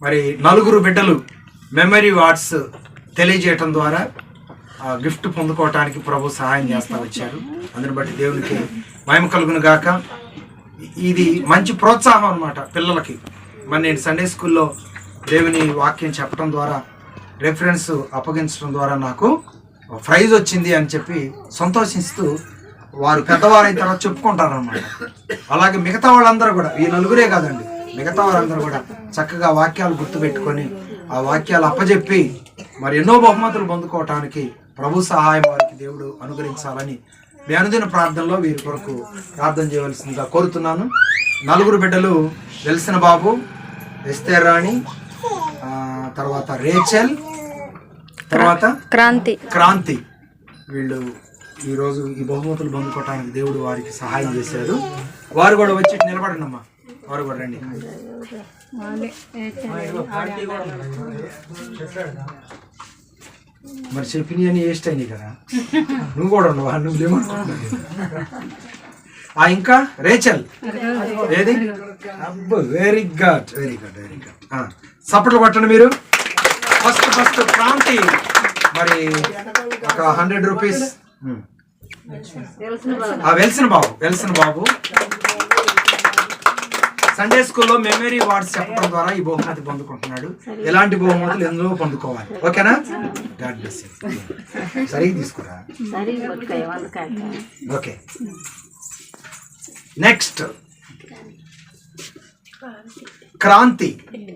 మరి నలుగురు బిడ్డలు మెమరీ వార్డ్స్ తెలియజేయటం ద్వారా గిఫ్ట్ పొందుకోవటానికి ప్రభు సహాయం చేస్తూ వచ్చారు. అందుని బట్టి దేవునికి మహిమ కలుగును గాక. ఇది మంచి ప్రోత్సాహం అన్నమాట పిల్లలకి. మరి నేను సండే స్కూల్లో దేవుని వాక్యం చెప్పడం ద్వారా రెఫరెన్స్ అప్పగించడం ద్వారా నాకు ప్రైజ్ వచ్చింది అని చెప్పి సంతోషిస్తూ వారు పెద్దవారైన తర్వాత చెప్పుకుంటారన్నమాట. అలాగే మిగతా వాళ్ళందరూ కూడా, ఈ నలుగురే కాదండి, మిగతా వాళ్ళందరూ కూడా చక్కగా వాక్యాలు గుర్తుపెట్టుకొని ఆ వాక్యాలు అప్పజెప్పి మరి ఎన్నో బహుమతులు పొందుకోవటానికి ప్రభు సహాయం వారికి దేవుడు అనుగ్రహించాలని మీ అనుదిన ప్రార్థనలో వీరి కొరకు ప్రార్థన చేయవలసిందిగా కోరుతున్నాను. నలుగురు బిడ్డలు వెల్సిన బాబు, ఎస్తేర్ రాణి, తర్వాత రేచల్, తర్వాత క్రాంతి. వీళ్ళు ఈరోజు ఈ బహుమతులు పొందుకోవటానికి దేవుడు వారికి సహాయం చేశారు. వారు కూడా వచ్చి నిలబడండి. వారు కూడా రండి. మరి చెప్పినవి వేస్ట్ అయినాయి కదా, నువ్వు కూడా ఉండవా? నువ్వు లేమనుకుంటున్నావు. ఇంకా రేచల్ ఏది? అబ్బో, వెరీ గుడ్. సపోర్ట్లు కొట్టండి మీరు. ఫస్ట్ క్రాంతి మరి ఒక 100 రూపీస్. వెల్సిన బాబు సండే స్కూల్లో మెమరీ వార్డ్స్ చెప్పడం ద్వారా ఈ బహుమతి పొందుకుంటున్నాడు. ఎలాంటి బహుమతులు ఎందులో పొందుకోవాలి, ఓకేనా? God bless you. సరిగ్గా తీసుకురా. ఓకే, నెక్స్ట్ క్రాంతి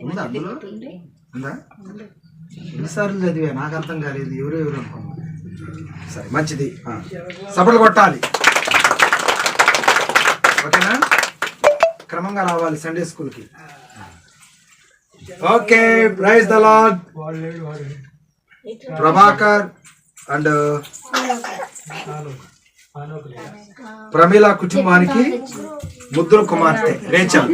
ఉందా? అందులో ఉందా? ఎన్నిసార్లు చదివా నాకు అర్థం కాలేదు. ఎవరు అనుకున్నా. సరే, మంచిది. సపోర్ట్లు కొట్టాలి, ఓకేనా? క్రమంగా రావాలి సండే స్కూల్కి. Okay, praise the lord. Prabhakar and Pramila కుటుంబానికి ముద్దుల కుమార్తె రేచల్.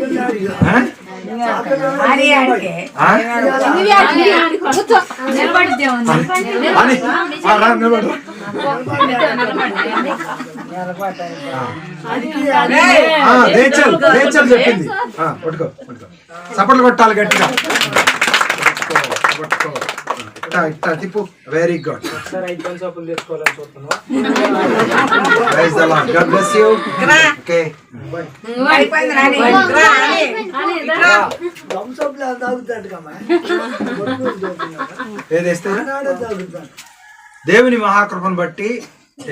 రేచల్ చెప్పింది. పట్టుకో, సపోర్ట్లు కొట్టాలి గట్టిగా. ఇట్టా తిప్పు. Very good. Praise the lord. God bless you. Okay, దేవుని మహాకృపను బట్టి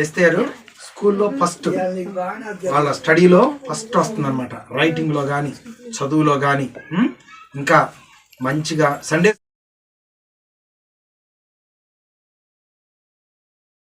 ఎస్తేరు స్కూల్లో ఫస్ట్, వాళ్ళ స్టడీలో ఫస్ట్ వస్తుంది అనమాట. రైటింగ్ లో కానీ, చదువులో కానీ ఇంకా మంచిగా సండే